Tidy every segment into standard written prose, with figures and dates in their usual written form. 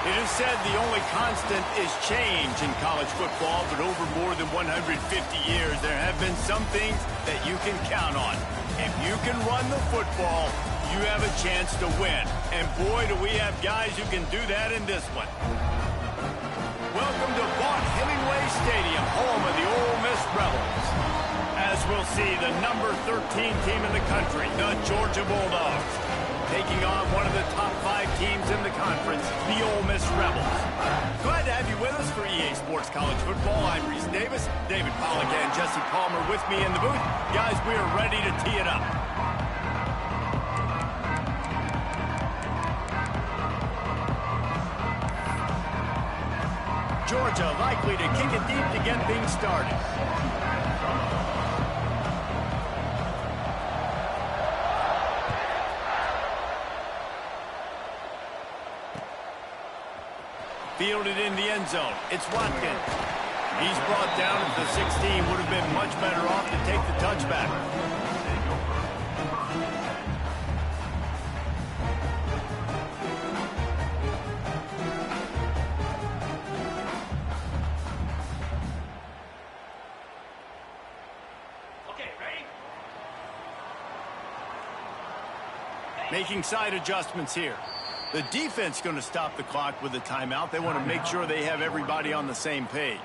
It is said the only constant is change in college football, but over more than 150 years, there have been some things that you can count on. If you can run the football, you have a chance to win. And boy, do we have guys who can do that in this one. Welcome to Vaught-Hemingway Stadium, home of the Ole Miss Rebels. As we'll see, the number 13 team in the country, the Georgia Bulldogs, taking on one of the top 5 teams in the conference, the Ole Miss Rebels. Glad to have you with us for EA Sports College Football. I'm Reese Davis, David Pollack and Jesse Palmer with me in the booth. Guys, we are ready to tee it up. Georgia likely to kick it deep to get things started. Fielded in the end zone. It's Watkins. He's brought down at the 16. Would have been much better off to take the touchback. Okay, ready? Making side adjustments here. The defense going to stop the clock with a timeout. They want to make sure they have everybody on the same page.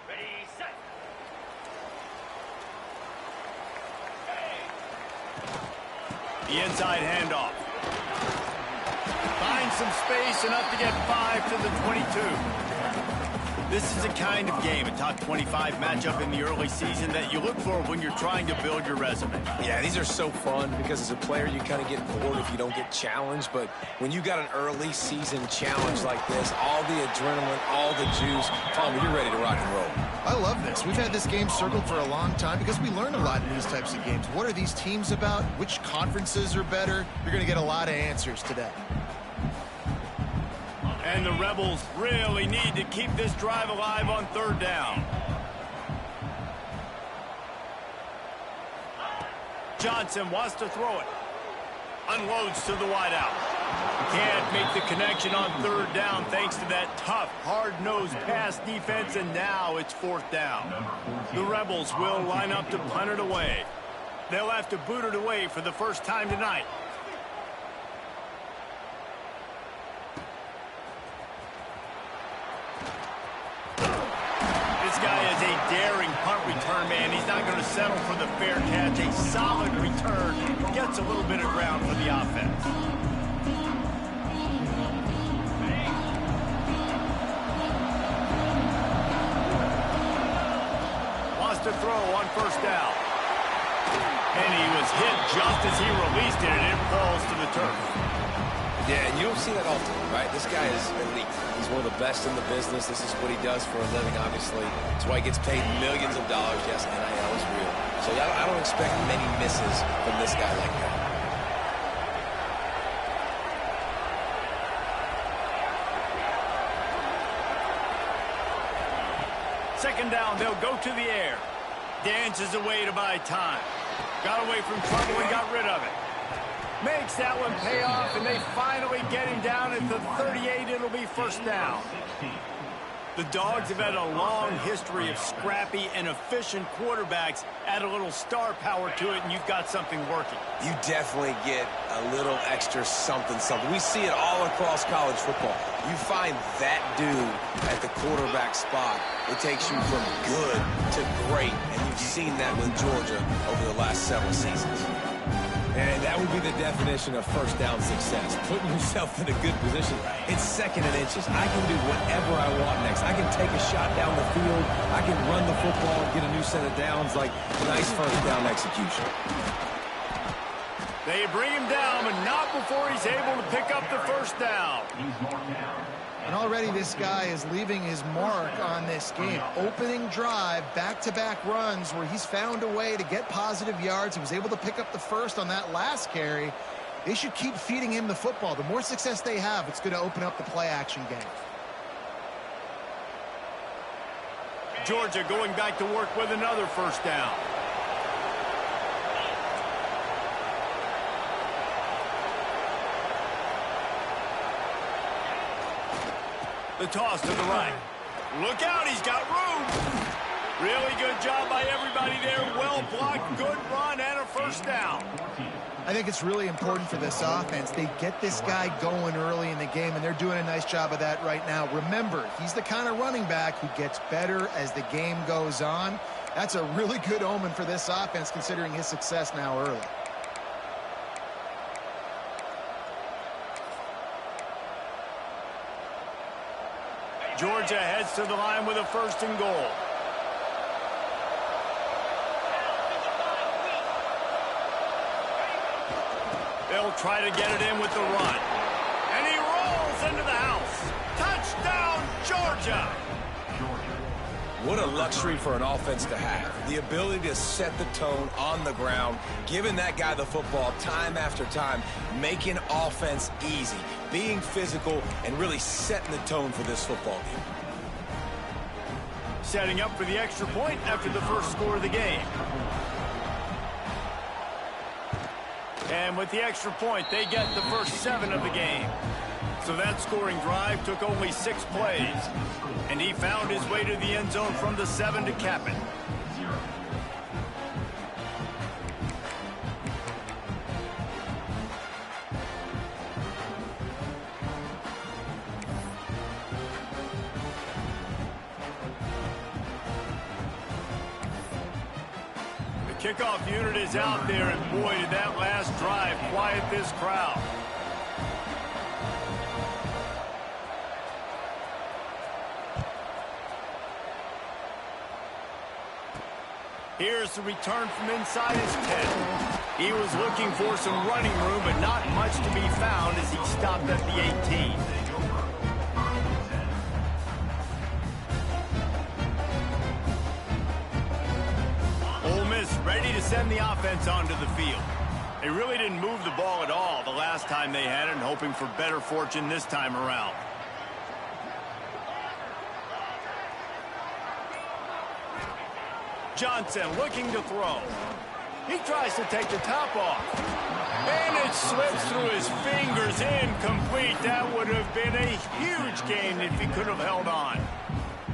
Ready, set. The inside handoff. Finds some space, enough to get 5 to the 22. This is a kind of game, a top 25 matchup in the early season that you look for when you're trying to build your resume. Yeah, these are so fun because as a player, you kind of get bored if you don't get challenged. But when you got an early season challenge like this, all the adrenaline, all the juice, Palmer, you're ready to rock and roll. I love this. We've had this game circled for a long time because we learn a lot in these types of games. What are these teams about? Which conferences are better? You're going to get a lot of answers today. And the Rebels really need to keep this drive alive on 3rd down. Johnson wants to throw it. Unloads to the wideout. Can't make the connection on 3rd down thanks to that tough, hard-nosed pass defense, and now it's 4th down. The Rebels will line up to punt it away. They'll have to boot it away for the first time tonight. Daring punt return man. He's not going to settle for the fair catch. A solid return. Gets a little bit of ground for the offense. Wants to throw on 1st down. And he was hit just as he released it, and it falls to the turf. Yeah, and you don't see that often, right? This guy is elite. He's one of the best in the business. This is what he does for a living, obviously. That's why he gets paid millions of dollars. Yes, NIL is real. So I don't expect many misses from this guy like that. 2nd down, they'll go to the air. Dances away to buy time. Got away from trouble and got rid of it. Makes that one pay off, and they finally get him down at the 38. It'll be 1st down. The Dogs have had a long history of scrappy and efficient quarterbacks. Add a little star power to it, and you've got something working. You definitely get a little extra something. We see it all across college football. You find that dude at the quarterback spot, it takes you from good to great, and you've seen that with Georgia over the last several seasons. And that would be the definition of 1st down success. Putting yourself in a good position. It's 2nd and inches. I can do whatever I want next. I can take a shot down the field. I can run the football and get a new set of downs. Like nice 1st down execution. They bring him down, but not before he's able to pick up the 1st down. And already this guy is leaving his mark on this game. Opening drive, back-to-back runs where he's found a way to get positive yards. He was able to pick up the 1st on that last carry. They should keep feeding him the football. The more success they have, it's going to open up the play-action game. Georgia going back to work with another first down. The toss to the right. Look out, he's got room. Really good job by everybody there. Well blocked, good run, and a first down. I think it's really important for this offense. They get this guy going early in the game, and they're doing a nice job of that right now. Remember, he's the kind of running back who gets better as the game goes on. That's a really good omen for this offense, considering his success now early. Georgia heads to the line with a 1st and goal. They'll try to get it in with the run. And he rolls into the house. Touchdown, Georgia! What a luxury for an offense to have. The ability to set the tone on the ground, giving that guy the football time after time, making offense easy, being physical, and really setting the tone for this football game. Setting up for the extra point after the first score of the game. And with the extra point, they get the first 7 of the game. So that scoring drive took only 6 plays. And he found his way to the end zone from the 7 to cap it. The kickoff unit is out there, and boy, did that last drive quiet this crowd. Here's the return from inside his 10. He was looking for some running room, but not much to be found as he stopped at the 18. Ole Miss ready to send the offense onto the field. They really didn't move the ball at all the last time they had it, and hoping for better fortune this time around. Johnson looking to throw. He tries to take the top off. And it slips through his fingers, incomplete. That would have been a huge gain if he could have held on.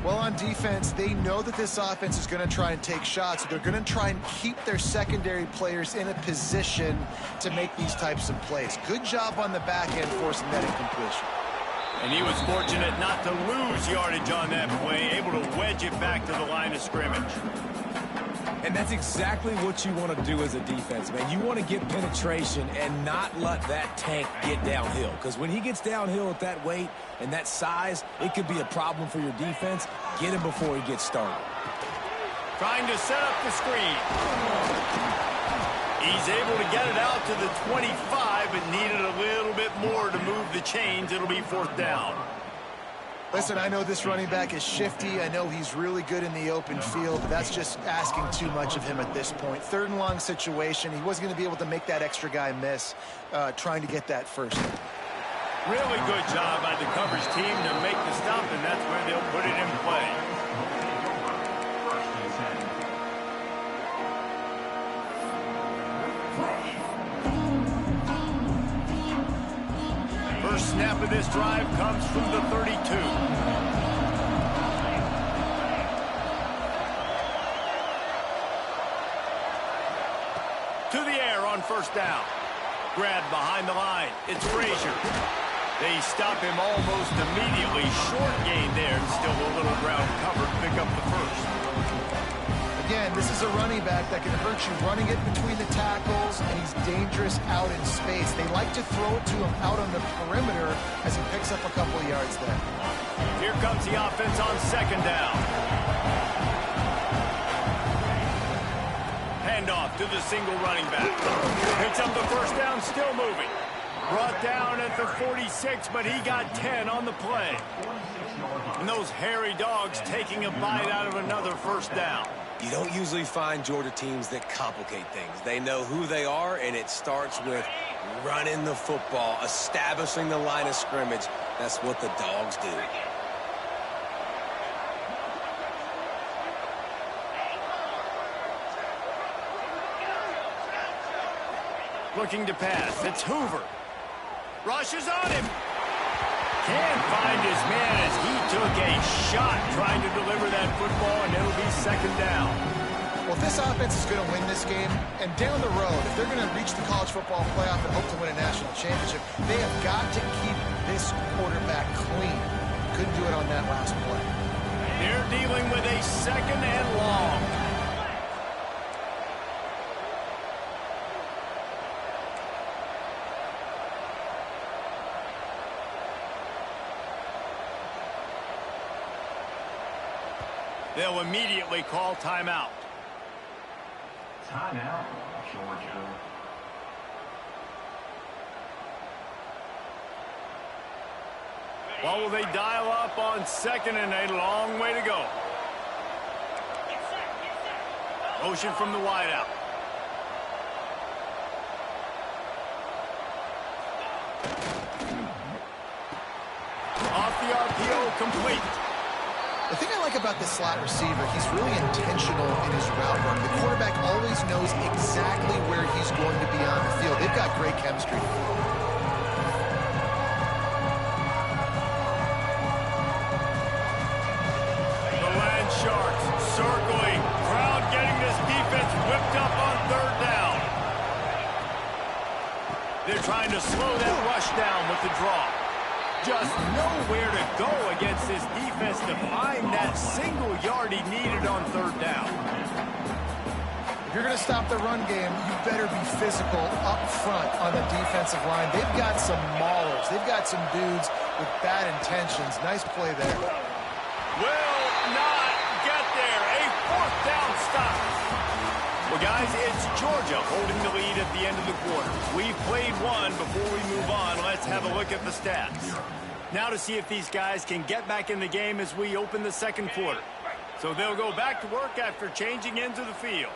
Well, on defense, they know that this offense is going to try and take shots. They're going to try and keep their secondary players in a position to make these types of plays. Good job on the back end forcing that incompletion. And he was fortunate not to lose yardage on that play, able to wedge it back to the line of scrimmage. And that's exactly what you want to do as a defense, man. You want to get penetration and not let that tank get downhill. Because when he gets downhill at that weight and that size, it could be a problem for your defense. Get him before he gets started. Trying to set up the screen. He's able to get it out to the 25, but needed a little bit more to move the chains. It'll be 4th down. Listen, I know this running back is shifty. I know he's really good in the open field, but that's just asking too much of him at this point. 3rd and long situation. He wasn't going to be able to make that extra guy miss, trying to get that first. Really good job by the coverage team to make the stop, and that's where they'll put it in play. First snap of this drive comes from the 32. To the air on 1st down. Grabbed behind the line. It's Frazier. They stop him almost immediately. Short gain there, and still a little ground covered. Pick up the first. Again, this is a running back that can hurt you running it between the tackles, and he's dangerous out in space. They like to throw it to him out on the perimeter as he picks up a couple of yards there. Here comes the offense on 2nd down. Handoff to the single running back. Picks up the 1st down, still moving. Brought down at the 46, but he got 10 on the play. And those hairy dogs taking a bite out of another 1st down. You don't usually find Georgia teams that complicate things. They know who they are, and it starts with running the football, establishing the line of scrimmage. That's what the dogs do. Looking to pass. It's Hoover. Rushes on him. Can't find his man as he took a shot trying to deliver that football, and it'll be second down. Well, if this offense is going to win this game, and down the road, if they're going to reach the college football playoff and hope to win a national championship, they have got to keep this quarterback clean. Couldn't do it on that last play. They're dealing with a second and long. They'll immediately call timeout. Timeout, Georgia. What will they dial up on second and a long way to go? Motion from the wideout. Off the RPO, complete. The thing I like about this slot receiver, he's really intentional in his route run. The quarterback always knows exactly where he's going to be on the field. They've got great chemistry. The Land Sharks circling. Crowd getting this defense whipped up on third down. They're trying to slow that rush down with the draw. Just nowhere to go against this defense to find that single yard he needed on third down. If you're going to stop the run game, you better be physical up front on the defensive line. They've got some maulers. They've got some dudes with bad intentions. Nice play there. Will not get there. A fourth down stop. Well, guys, it's Georgia holding the lead at the end of the quarter. We've played one. Before we move on, let's have a look at the stats. Now to see if these guys can get back in the game as we open the second quarter. So they'll go back to work after changing into the field.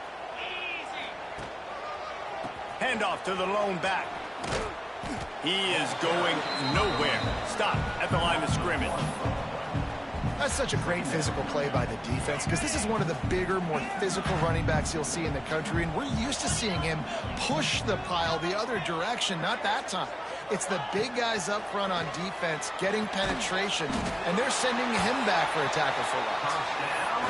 Handoff to the lone back. He is going nowhere. Stop at the line of scrimmage. That's such a great physical play by the defense because this is one of the bigger, more physical running backs you'll see in the country, and we're used to seeing him push the pile the other direction. Not that time. It's the big guys up front on defense getting penetration, and they're sending him back for a tackle for loss.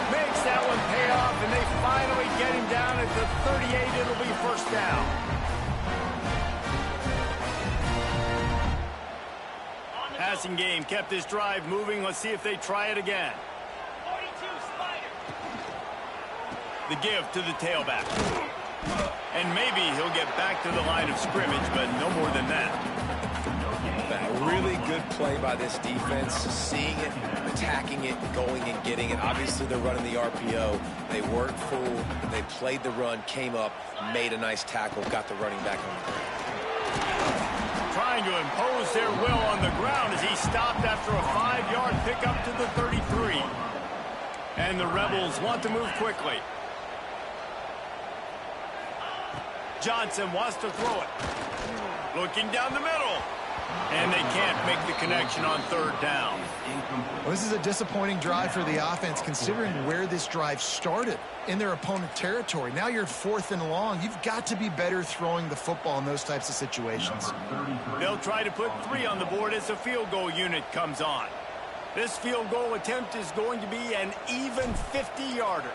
Makes that one pay off, and they finally get him down at the 38. It'll be first down. Passing game kept this drive moving. Let's see if they try it again. 42 Spider. The give to the tailback. And maybe he'll get back to the line of scrimmage, but no more than that. A really good play by this defense, seeing it, attacking it, going and getting it. Obviously, they're running the RPO. They weren't fooled. They played the run, came up, made a nice tackle, got the running back on the ground. Trying to impose their will on the ground as he stopped after a 5-yard pickup to the 33. And the Rebels want to move quickly. Johnson wants to throw it. Looking down the middle. And they can't make the connection on third down. Well, this is a disappointing drive for the offense considering where this drive started in their opponent territory. Now you're fourth and long. You've got to be better throwing the football in those types of situations. They'll try to put 3 on the board as the field goal unit comes on. This field goal attempt is going to be an even 50-yarder.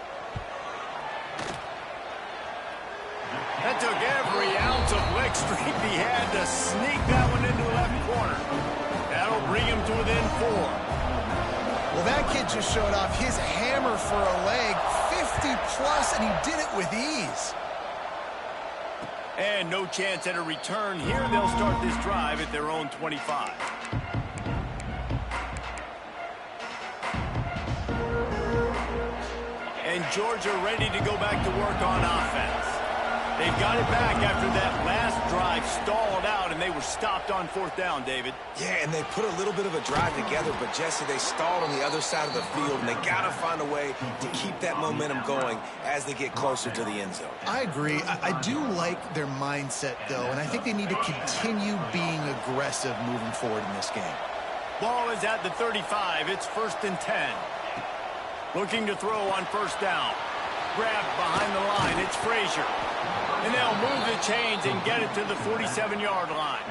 That took every ounce of leg strength he had to sneak that one into the left corner. That'll bring him to within 4. Well, that kid just showed off his hammer for a leg, 50-plus, and he did it with ease. And no chance at a return here. They'll start this drive at their own 25. And Georgia ready to go back to work on offense. They've got it back after that last drive stalled out, and they were stopped on fourth down, David. Yeah, and they put a little bit of a drive together, but Jesse, they stalled on the other side of the field, and they got to find a way to keep that momentum going as they get closer to the end zone. I agree. I do like their mindset, though, and I think they need to continue being aggressive moving forward in this game. Ball is at the 35. It's 1st and 10. Looking to throw on first down. Grabbed behind the line. It's Frazier. And they'll move the chains and get it to the 47-yard line.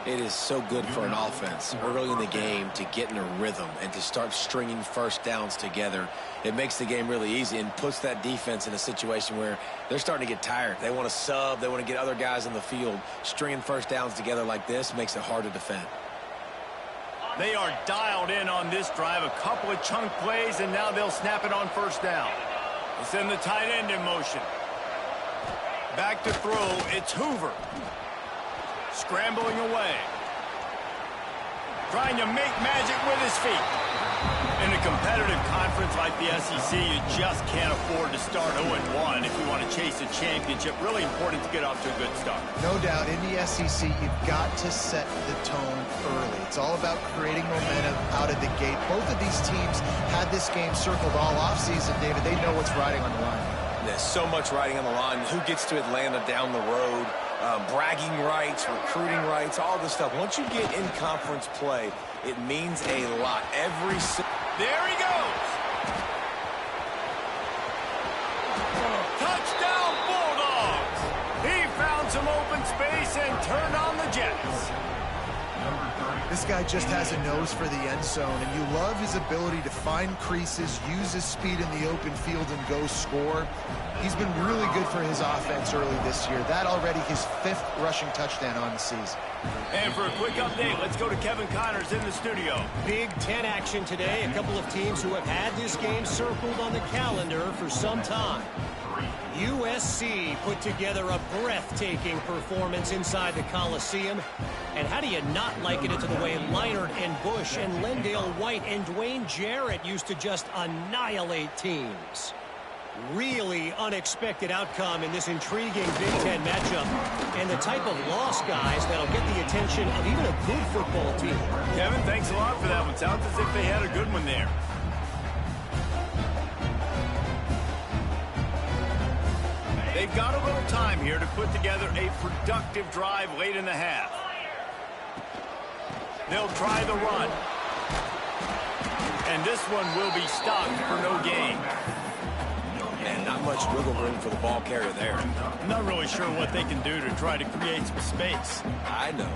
It is so good for an offense early in the game to get in a rhythm and to start stringing first downs together. It makes the game really easy and puts that defense in a situation where they're starting to get tired. They want to sub. They want to get other guys on the field. Stringing first downs together like this makes it hard to defend. They are dialed in on this drive. A couple of chunk plays, and now they'll snap it on first down. They send the tight end in motion. Back to throw. It's Hoover. Scrambling away. Trying to make magic with his feet. In a competitive conference like the SEC, you just can't afford to start 0-1 if you want to chase a championship. Really important to get off to a good start. No doubt, in the SEC, you've got to set the tone early. It's all about creating momentum out of the gate. Both of these teams had this game circled all offseason, David. They know what's riding on the line. There's so much riding on the line. Who gets to Atlanta down the road? Bragging rights, recruiting rights, all this stuff. Once you get in conference play, it means a lot. There he goes. Touchdown, Bulldogs. He found some open space and turned on the Jets. This guy just has a nose for the end zone, and you love his ability to find creases, use his speed in the open field, and go score. He's been really good for his offense early this year. That already his 5th rushing touchdown on the season. And for a quick update, let's go to Kevin Connors in the studio. Big Ten action today. A couple of teams who have had this game circled on the calendar for some time. USC put together a breathtaking performance inside the Coliseum. And how do you not liken it to the way Leinart and Bush and Lendale White and Dwayne Jarrett used to just annihilate teams? Really unexpected outcome in this intriguing Big Ten matchup, and the type of loss, guys, that'll get the attention of even a good football team. Kevin, thanks a lot for that one. Sounds as if they had a good one there. They've got a little time here to put together a productive drive late in the half. They'll try the run. And this one will be stopped for no gain. And not much wiggle room for the ball carrier there. I'm not really sure what they can do to try to create some space. I know.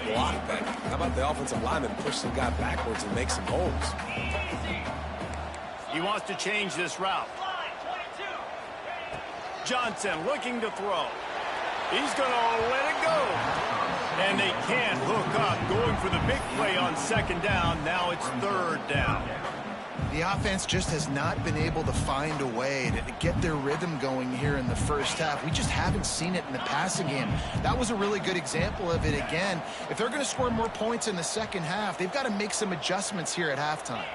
Block that. How about the offensive lineman push the guy backwards and make some holes? He wants to change this route. Johnson looking to throw. He's going to let it go. And they can't hook up. Going for the big play on second down. Now it's third down. The offense just has not been able to find a way to get their rhythm going here in the first half. We just haven't seen it in the passing game. That was a really good example of it again. If they're going to score more points in the second half, they've got to make some adjustments here at halftime.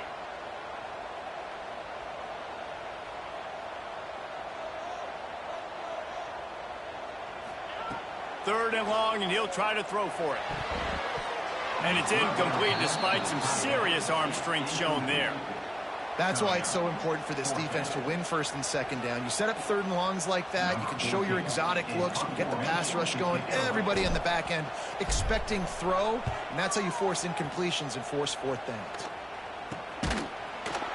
Third and long, and he'll try to throw for it. And it's incomplete despite some serious arm strength shown there. That's why it's so important for this defense to win first and second down. You set up third and longs like that, you can show your exotic looks, you can get the pass rush going, everybody on the back end expecting throw, and that's how you force incompletions and force fourth downs.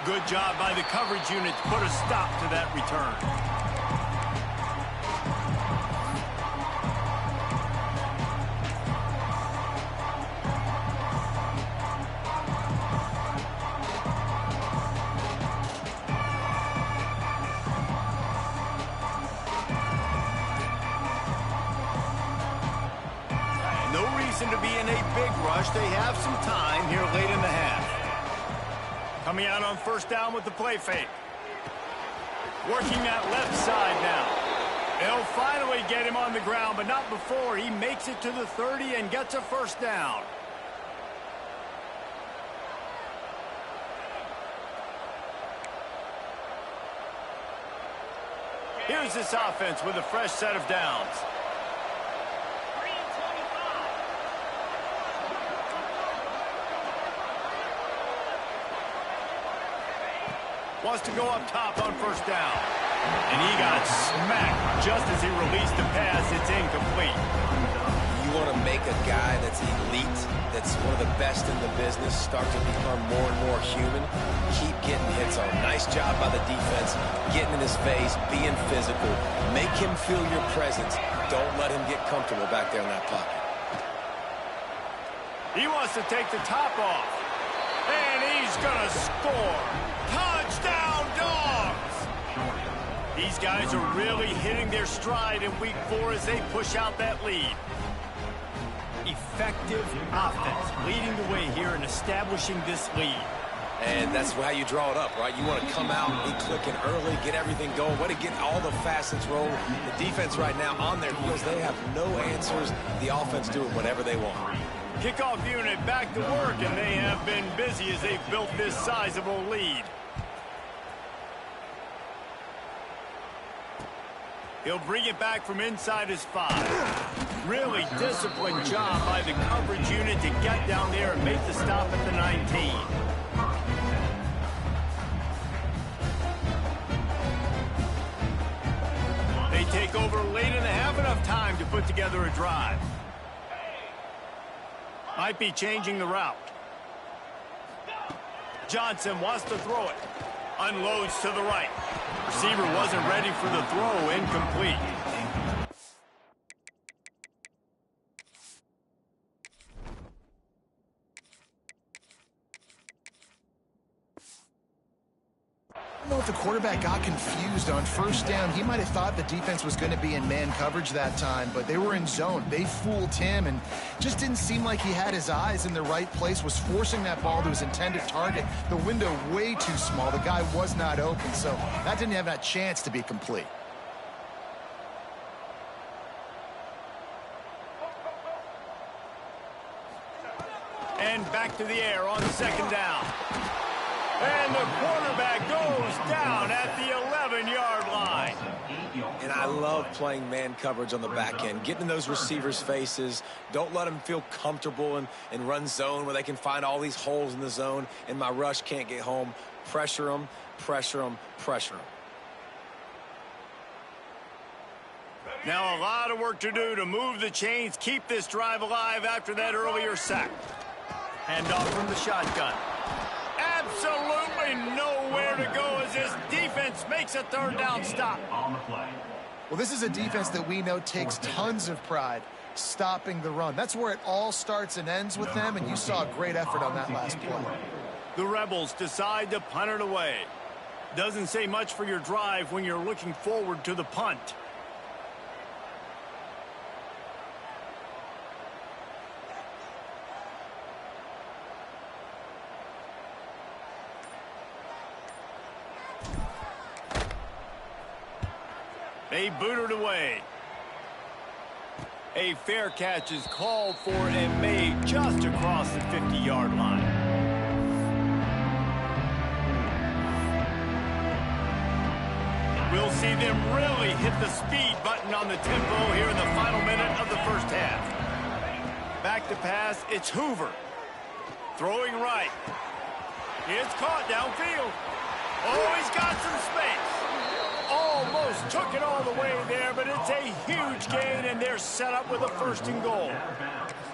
Good job by the coverage unit to put a stop to that return. To be in a big rush. They have some time here late in the half. Coming out on first down with the play fake. Working that left side now. They'll finally get him on the ground, but not before he makes it to the 30 and gets a first down. Here's this offense with a fresh set of downs. Wants to go up top on first down. And he got smacked just as he released the pass. It's incomplete. You want to make a guy that's elite, that's one of the best in the business, start to become more and more human. Keep getting hits on. Nice job by the defense, getting in his face, being physical. Make him feel your presence. Don't let him get comfortable back there in that pocket. He wants to take the top off. And he's going to score. Touchdown, Dogs! These guys are really hitting their stride in week 4 as they push out that lead. Effective offense leading the way here and establishing this lead. And that's how you draw it up, right? You want to come out and be clicking early, get everything going, way to get all the facets rolling. The defense right now on their heels, they have no answers. The offense doing whatever they want. Kickoff unit back to work, and they have been busy as they've built this sizable lead. He'll bring it back from inside his 5. Really disciplined job by the coverage unit to get down there and make the stop at the 19. They take over late and they have enough time to put together a drive. Might be changing the route. Johnson wants to throw it. Unloads to the right. Receiver wasn't ready for the throw. Incomplete. I don't know if the quarterback got confused on first down. He might have thought the defense was going to be in man coverage that time, but they were in zone. They fooled him and just didn't seem like he had his eyes in the right place, was forcing that ball to his intended target. The window way too small. The guy was not open, so that didn't have that chance to be complete. And back to the air on second down. And the quarterback goes down at the 11-yard line. And I love playing man coverage on the back end, getting in those receivers' faces. Don't let them feel comfortable and run zone where they can find all these holes in the zone and my rush can't get home. Pressure them, pressure them, pressure them. Now a lot of work to do to move the chains, keep this drive alive after that earlier sack. Hand off from the shotgun. Absolutely nowhere to go as this defense makes a third down stop. Well, this is a defense that we know takes tons of pride stopping the run. That's where it all starts and ends with them, and you saw a great effort on that last play. The Rebels decide to punt it away. Doesn't say much for your drive when you're looking forward to the punt. They boot it away. A fair catch is called for and made just across the 50-yard line. We'll see them really hit the speed button on the tempo here in the final minute of the first half. Back to pass, it's Hoover. Throwing right. It's caught downfield. Oh, he's got some space. Almost took it all the way there, but it's a huge gain, and they're set up with a 1st and goal.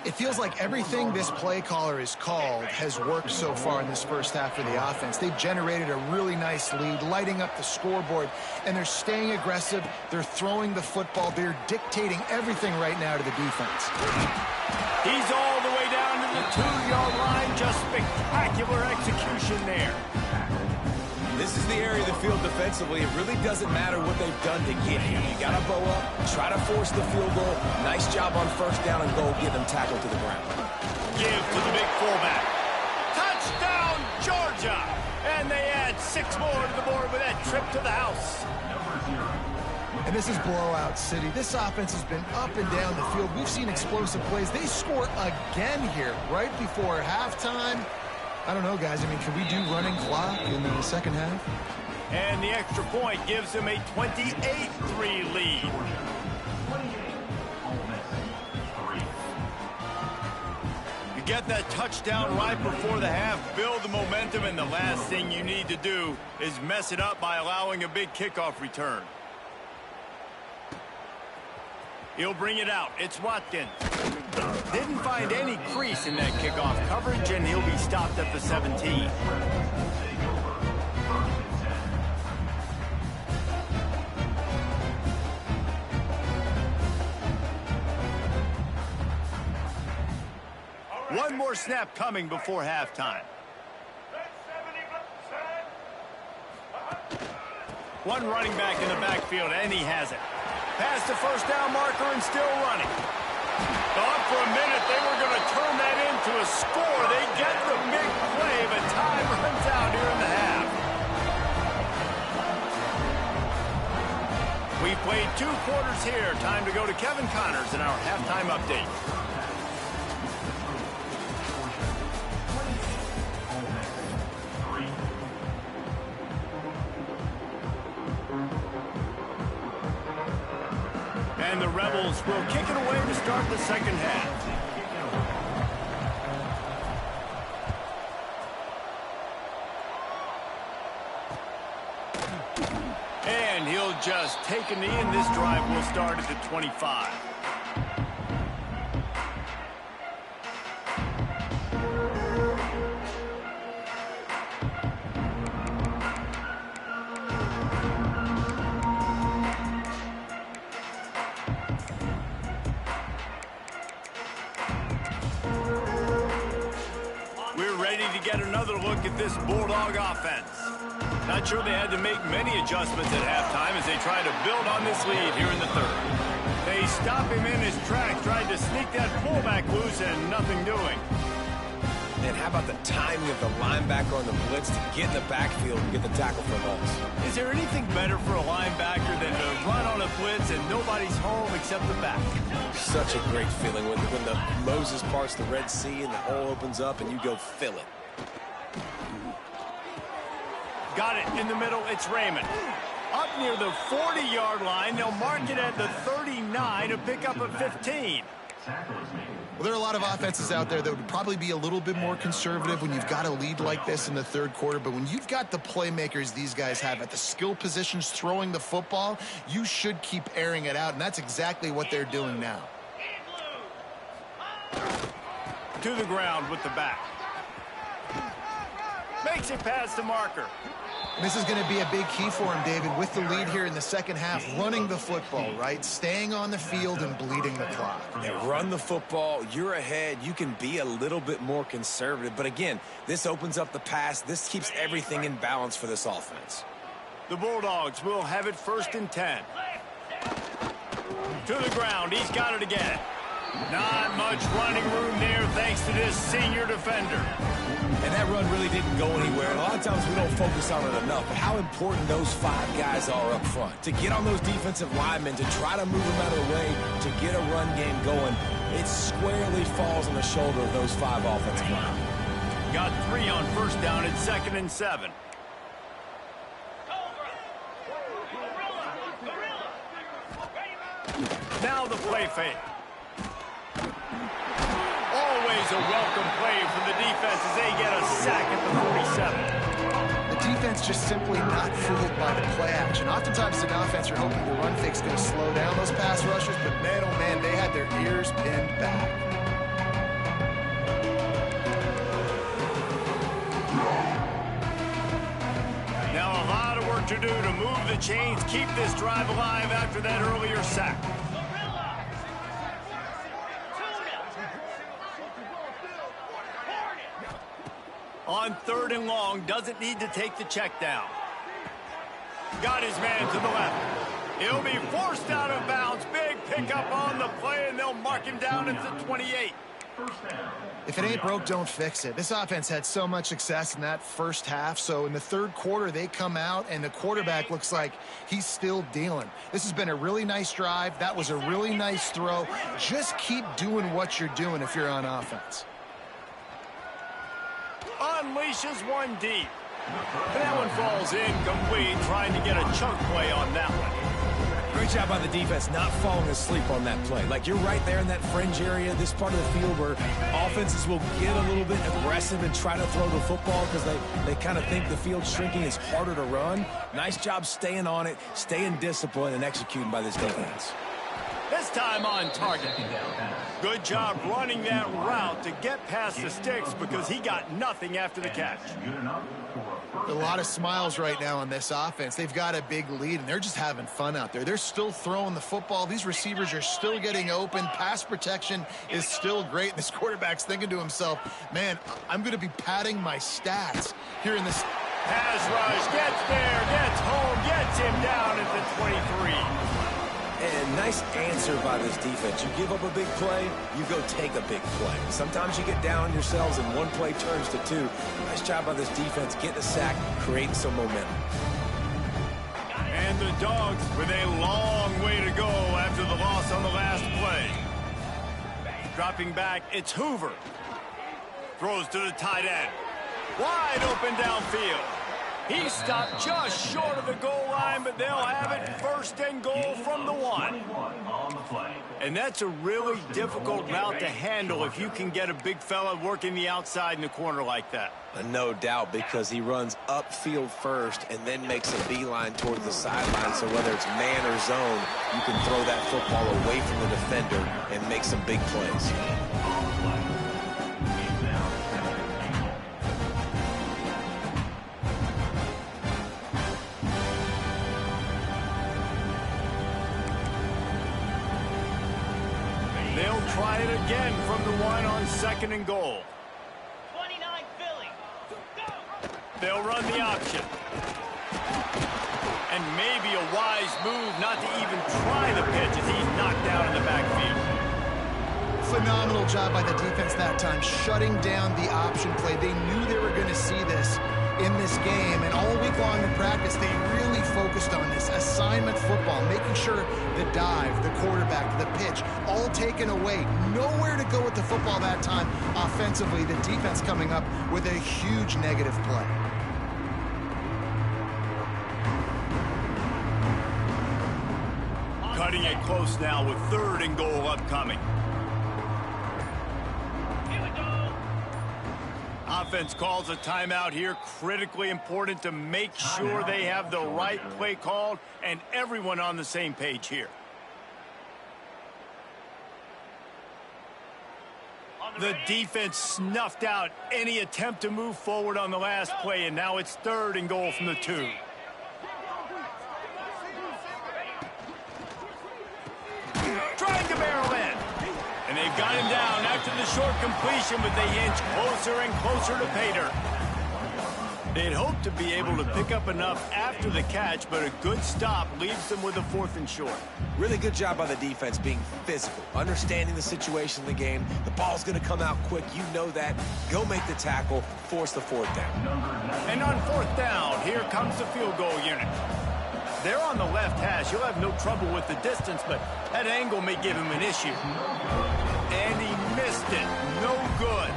It feels like everything this play caller has called has worked so far in this first half of the offense. They've generated a really nice lead, lighting up the scoreboard, and they're staying aggressive. They're throwing the football. They're dictating everything right now to the defense. He's all the way down to the 2-yard line. Just spectacular execution there. This is the area of the field defensively. It really doesn't matter what they've done to get here. You got to bow up, try to force the field goal. Nice job on first down and goal, get them tackled to the ground. Give to the big fullback. Touchdown, Georgia! And they add 6 more to the board with that trip to the house. And this is blowout city. This offense has been up and down the field. We've seen explosive plays. They score again here right before halftime. I don't know, guys. I mean, can we do running clock in the second half? And the extra point gives them a 28-3 lead. You get that touchdown right before the half, build the momentum, and the last thing you need to do is mess it up by allowing a big kickoff return. He'll bring it out. It's Watkins. Didn't find any crease in that kickoff coverage, and he'll be stopped at the 17. One more snap coming before halftime. One running back in the backfield, and he has it. Past the first down marker and still running. Thought for a minute they were going to turn that into a score. They get the big play, but time runs out here in the half. We played 2 quarters here. Time to go to Kevin Connors in our halftime update. And the Rebels will kick it away to start the second half. And he'll just take a knee, and this drive will start at the 25. Get another look at this Bulldog offense. Not sure they had to make many adjustments at halftime as they try to build on this lead here in the third. They stop him in his tracks, tried to sneak that fullback loose, and nothing doing. And how about the timing of the linebacker on the blitz to get in the backfield and get the tackle for loss? Is there anything better for a linebacker than to run on a blitz and nobody's home except the back? Such a great feeling when the Moses parts the Red Sea and the hole opens up and you go fill it. Got it in the middle. It's Raymond. Up near the 40-yard line. They'll mark it at the 39 to pick up a 15. Well, there are a lot of offenses out there that would probably be a little bit more conservative when you've got a lead like this in the third quarter. But when you've got the playmakers these guys have at the skill positions throwing the football, you should keep airing it out. And that's exactly what they're doing now. To the ground with the back. Makes it past the marker. This is going to be a big key for him, David, with the lead here in the second half, running the football, right? Staying on the field and bleeding the clock. Yeah, run the football. You're ahead. You can be a little bit more conservative. But again, this opens up the pass. This keeps everything in balance for this offense. The Bulldogs will have it 1st and 10. To the ground. He's got it again. Not much running room there thanks to this senior defender. And that run really didn't go anywhere. And a lot of times we don't focus on it enough. But how important those 5 guys are up front. To get on those defensive linemen, to try to move them out of the way, to get a run game going, it squarely falls on the shoulder of those 5 offensive linemen. Got 3 on 1st down at 2nd and 7. Now the play fake. Always a welcome play from the defense as they get a sack at the 47. The defense just simply not fooled by the play action. Oftentimes as an offense, you're hoping the run fake's going to slow down those pass rushers, but man, oh man, they had their ears pinned back. Now a lot of work to do to move the chains, keep this drive alive after that earlier sack. On 3rd and long, doesn't need to take the check down. Got his man to the left. He'll be forced out of bounds. Big pickup on the play, and they'll mark him down at the 28. If it ain't broke, don't fix it. This offense had so much success in that first half, so in the third quarter, they come out, and the quarterback looks like he's still dealing. This has been a really nice drive. That was a really nice throw. Just keep doing what you're doing if you're on offense. Unleashes one deep. That one falls incomplete, trying to get a chunk play on that one. Great job by the defense not falling asleep on that play. Like, you're right there in that fringe area, this part of the field where offenses will get a little bit aggressive and try to throw the football because they kind of think the field's shrinking. It's harder to run. Nice job staying on it, staying disciplined, and executing by this defense. This time on target. Good job running that route to get past the sticks because he got nothing after the catch. A lot of smiles right now on this offense. They've got a big lead, and they're just having fun out there. They're still throwing the football. These receivers are still getting open. Pass protection is still great. This quarterback's thinking to himself, man, I'm going to be padding my stats here in this. Pass rush, gets there, gets home, gets him down at the 23. And nice answer by this defense. You give up a big play, you go take a big play. Sometimes you get down on yourselves and one play turns to two. Nice job by this defense getting a sack, creating some momentum. And the Dogs with a long way to go after the loss on the last play. Dropping back, it's Hoover. Throws to the tight end. Wide open downfield. He stopped just short of the goal line, but they'll have it first and goal from the 1. And that's a really difficult route to handle if you can get a big fella working the outside in the corner like that. No doubt, because he runs upfield first and then makes a beeline toward the sideline. So whether it's man or zone, you can throw that football away from the defender and make some big plays. They'll try it again from the 1 on 2nd and goal. 29 Philly. Go! They'll run the option. And maybe a wise move not to even try the pitch as he's knocked down in the backfield. Phenomenal job by the defense that time, shutting down the option play. They knew they were going to see this in this game, and all week long in practice, they really focused on this assignment football, making sure the dive, the quarterback, the pitch, all taken away. Nowhere to go with the football that time offensively. The defense coming up with a huge negative play. Cutting it close now with 3rd and goal upcoming. Offense calls a timeout here. Critically important to make sure they have the right play called and everyone on the same page here. The defense snuffed out any attempt to move forward on the last play, and now it's 3rd and goal from the 2. Trying to barrel in. And they've got him down after the short completion, but they inch closer and closer to pay dirt. They'd hoped to be able to pick up enough after the catch, but a good stop leaves them with a 4th and short. Really good job by the defense being physical, understanding the situation in the game. The ball's going to come out quick. You know that. Go make the tackle, force the 4th down. And on 4th down, here comes the field goal unit. They're on the left hash. He'll have no trouble with the distance, but that angle may give him an issue. And he missed it. No good.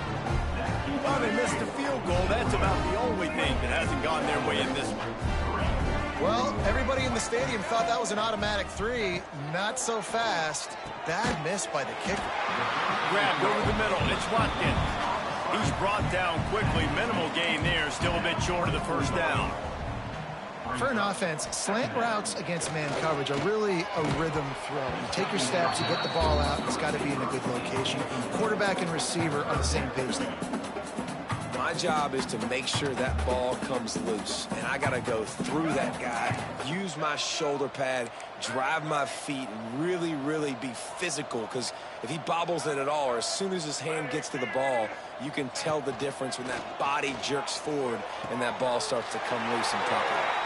Well, they missed the field goal. That's about the only thing that hasn't gone their way in this one. Well, everybody in the stadium thought that was an automatic 3. Not so fast. Bad miss by the kicker. Grabbed over the middle. It's Watkins. He's brought down quickly. Minimal gain there. Still a bit short of the 1st down. For an offense, slant routes against man coverage are really a rhythm throw. You take your steps, you get the ball out, it's got to be in a good location. Quarterback and receiver on the same page there. My job is to make sure that ball comes loose, and I got to go through that guy, use my shoulder pad, drive my feet, and really, really be physical, because if he bobbles it at all, or as soon as his hand gets to the ball, you can tell the difference when that body jerks forward and that ball starts to come loose and pop out.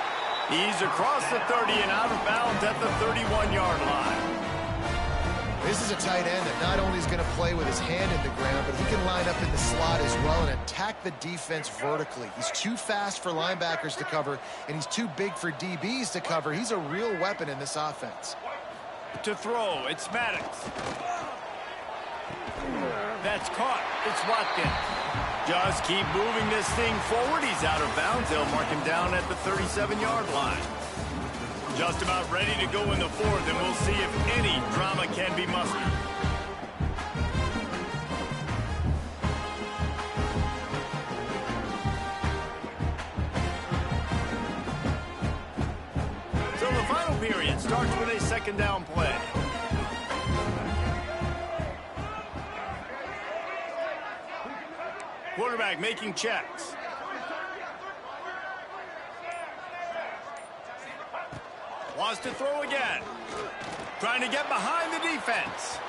He's across the 30 and out of bounds at the 31-yard line. This is a tight end that not only is going to play with his hand in the ground, but he can line up in the slot as well and attack the defense vertically. He's too fast for linebackers to cover, and he's too big for DBs to cover. He's a real weapon in this offense. To throw, it's Maddox. That's caught. It's Watkins. Just keep moving this thing forward. He's out of bounds. They'll mark him down at the 37-yard line. Just about ready to go in the 4th, and we'll see if any drama can be mustered. So the final period starts with a 2nd down play. quarterback making checks. Wants to throw again. Trying to get behind the defense.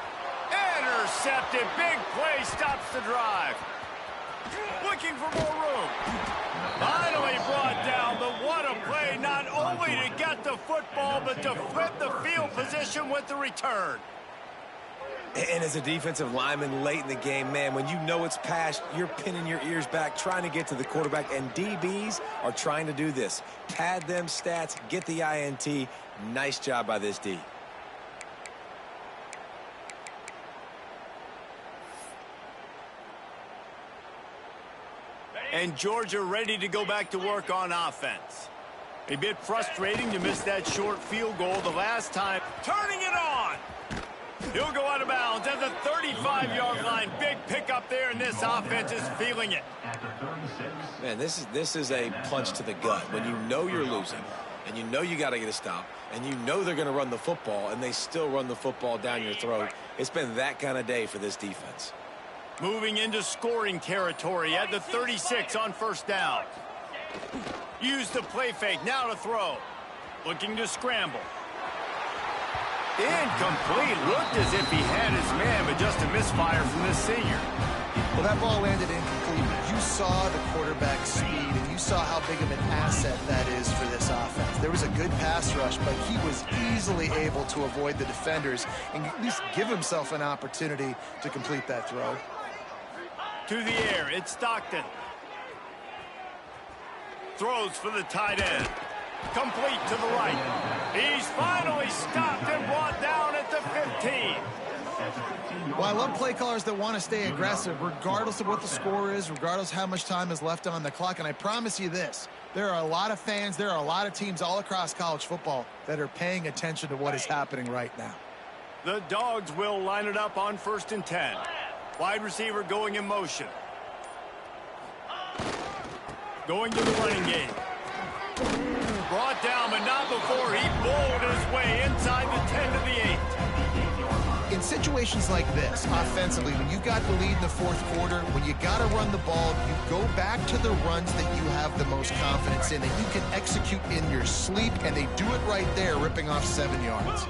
Intercepted. Big play stops the drive. Looking for more room. Finally brought down, but what a play, not only to get the football, but to flip the field position with the return. And as a defensive lineman late in the game, man, when you know it's past, you're pinning your ears back, trying to get to the quarterback, and DBs are trying to do this. Pad them stats, get the INT. Nice job by this D. And Georgia ready to go back to work on offense. A bit frustrating to miss that short field goal the last time. Turning it on. He'll go out of bounds at the 35-yard line. Big pickup there, and this offense is feeling it. Man, this is a punch to the gut. When you know you're losing, and you know you got to get a stop, and you know they're going to run the football, and they still run the football down your throat. It's been that kind of day for this defense. Moving into scoring territory at the 36 on first down. Use the play fake, now to throw. Looking to scramble. Incomplete. Looked as if he had his man, but just a misfire from this senior. Well, that ball landed incomplete. You saw the quarterback's speed, and you saw how big of an asset that is for this offense. There was a good pass rush, but he was easily able to avoid the defenders and at least give himself an opportunity to complete that throw. To the air, it's Stockton. Throws for the tight end. Complete to the right. He's finally stopped and brought down at the 15. Well, I love play callers that want to stay aggressive regardless of what the score is, regardless of how much time is left on the clock. And I promise you this, there are a lot of fans, there are a lot of teams all across college football that are paying attention to what is happening right now. The Dogs will line it up on 1st and 10. Wide receiver going in motion. Going to the running game. Brought down, but not before he bowled his way inside the 10 to the 8. In situations like this, offensively, when you've got the lead in the fourth quarter, when you got to run the ball, you go back to the runs that you have the most confidence in, that you can execute in your sleep, and they do it right there, ripping off 7 yards.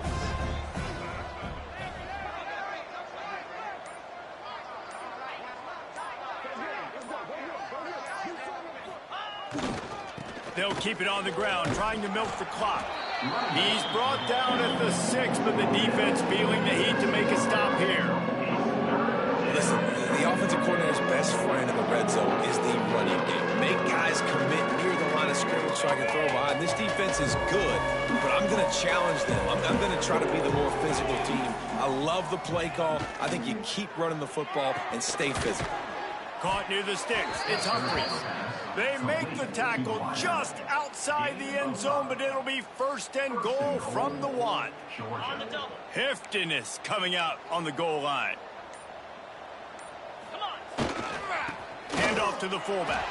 They'll keep it on the ground, trying to milk the clock. He's brought down at the 6, but the defense feeling the heat to make a stop here. Listen, the offensive coordinator's best friend in the red zone is the running game. Make guys commit near the line of scrimmage so I can throw behind. This defense is good, but I'm going to challenge them. I'm going to try to be the more physical team. I love the play call. I think you keep running the football and stay physical. Caught near the sticks. It's Humphries. They make the tackle just outside the end zone, but it'll be 1st and goal from the 1. Heftiness coming out on the goal line. Hand off to the fullback.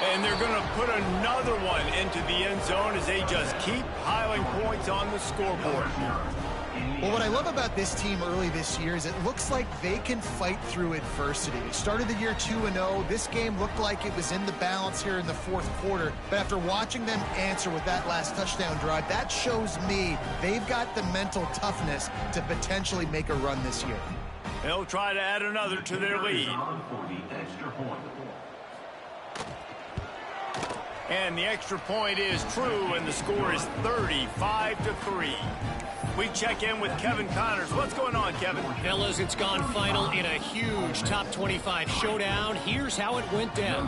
And they're going to put another one into the end zone as they just keep piling points on the scoreboard. Well, what I love about this team early this year is it looks like they can fight through adversity. They started the year 2-0. This game looked like it was in the balance here in the fourth quarter. But after watching them answer with that last touchdown drive, that shows me they've got the mental toughness to potentially make a run this year. They'll try to add another to their lead. And the extra point is true, and the score is 35-3. We check in with Kevin Connors. What's going on, Kevin? Fellas, it's gone final in a huge top 25 showdown. Here's how it went down.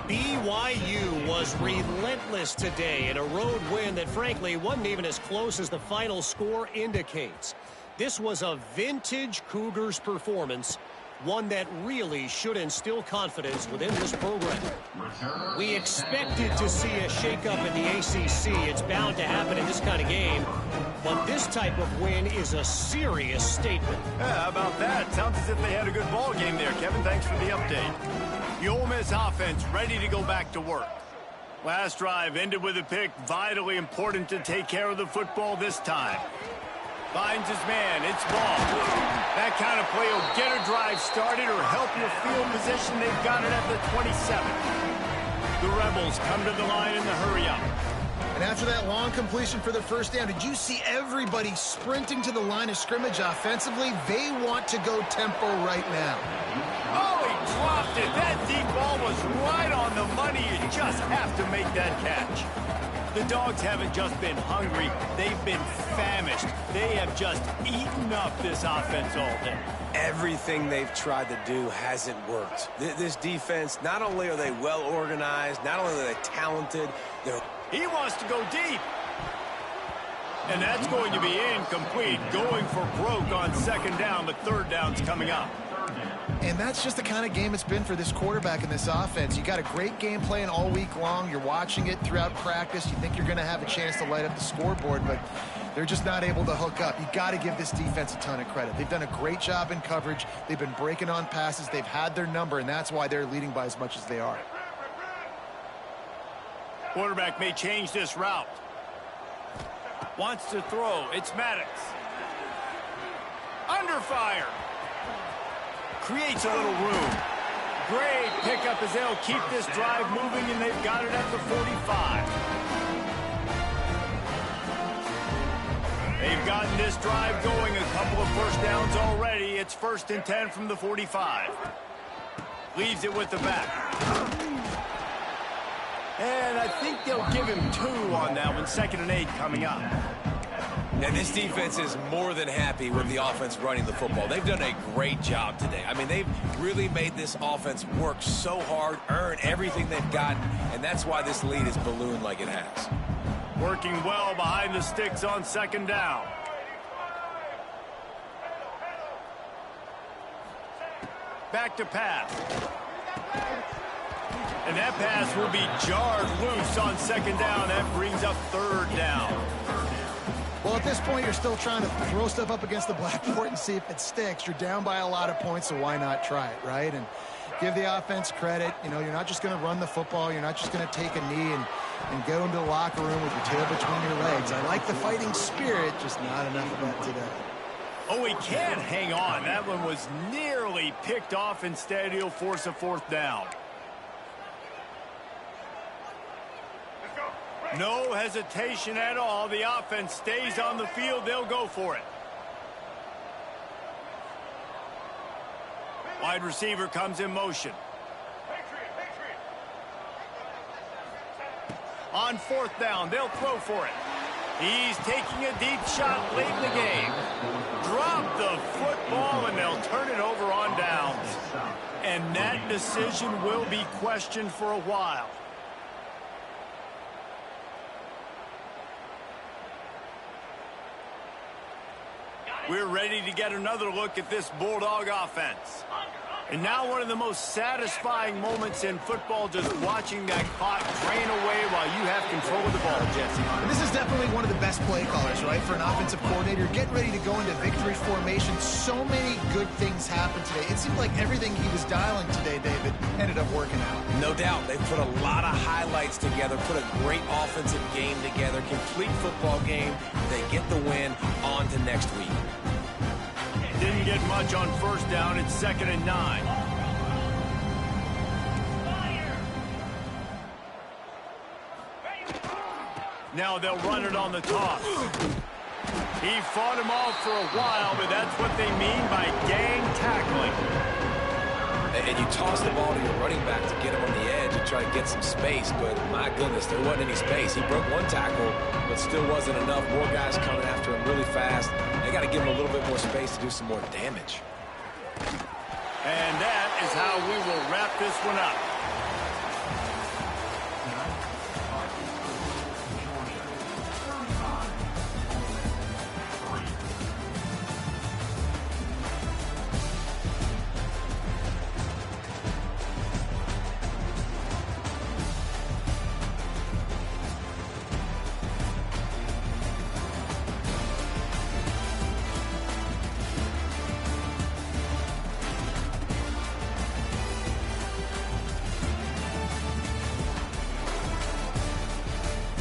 BYU was relentless today in a road win that, frankly, wasn't even as close as the final score indicates. This was a vintage Cougars performance, one that really should instill confidence within this program. We expected to see a shakeup in the ACC. It's bound to happen in this kind of game. But this type of win is a serious statement. Yeah, how about that? Sounds as if they had a good ball game there, Kevin. Thanks for the update. The Ole Miss offense ready to go back to work. Last drive ended with a pick. Vitally important to take care of the football this time. Finds his man. It's ball. That kind of play will get a drive started or help your field position. They've got it at the 27. The Rebels come to the line in the hurry-up. And after that long completion for the first down, did you see everybody sprinting to the line of scrimmage offensively? They want to go tempo right now. Oh, he dropped it. That deep ball was right on the money. You just have to make that catch. The Dogs haven't just been hungry. They've been famished. They have just eaten up this offense all day. Everything they've tried to do hasn't worked. This defense, not only are they well organized, not only are they talented, he wants to go deep. And that's going to be incomplete. Going for broke on second down, but third down's coming up. And that's just the kind of game it's been for this quarterback in this offense. You got a great game plan all week long. You're watching it throughout practice. You think you're going to have a chance to light up the scoreboard, but they're just not able to hook up. You got to give this defense a ton of credit. They've done a great job in coverage. They've been breaking on passes. They've had their number, and that's why they're leading by as much as they are. Quarterback may change this route. Wants to throw. It's Maddox. Under fire. Creates a little room. Great pickup as they'll keep this drive moving, and they've got it at the 45. They've gotten this drive going, a couple of first downs already. It's 1st and 10 from the 45. Leaves it with the back. And I think they'll give him 2 on that one. 2nd and 8 coming up. And this defense is more than happy with the offense running the football. They've done a great job today. I mean, they've really made this offense work so hard, earn everything they've gotten, and that's why this lead is ballooned like it has. Working well behind the sticks on second down. Back to pass. And that pass will be jarred loose on second down. That brings up third down. Well, at this point, you're still trying to throw stuff up against the blackboard and see if it sticks. You're down by a lot of points, so why not try it, right? And give the offense credit. You know, you're not just going to run the football. You're not just going to take a knee and go into the locker room with your tail between your legs. I like the fighting spirit, just not enough of that today. Oh, he can't hang on. That one was nearly picked off. Instead, he'll force a 4th down. No hesitation at all. The offense stays on the field. They'll go for it. Wide receiver comes in motion. On 4th down, they'll throw for it. He's taking a deep shot late in the game. Drop the football, and they'll turn it over on downs. And that decision will be questioned for a while. We're ready to get another look at this Bulldog offense. And now one of the most satisfying moments in football, just watching that clock drain away while you have control of the ball, Jesse. This is definitely one of the best play callers, right, for an offensive coordinator. Getting ready to go into victory formation. So many good things happened today. It seemed like everything he was dialing today, David, ended up working out. No doubt. They put a lot of highlights together, put a great offensive game together, complete football game. They get the win. On to next week. Didn't get much on 1st down. It's 2nd and 9. Now they'll run it on the toss. He fought him off for a while, but that's what they mean by gang tackling. And you toss the ball to your running back to get him on the edge and try to get some space, but my goodness, there wasn't any space. He broke one tackle, but still wasn't enough. More guys coming after him really fast. They got to give him a little bit more space to do some more damage. And that is how we will wrap this one up.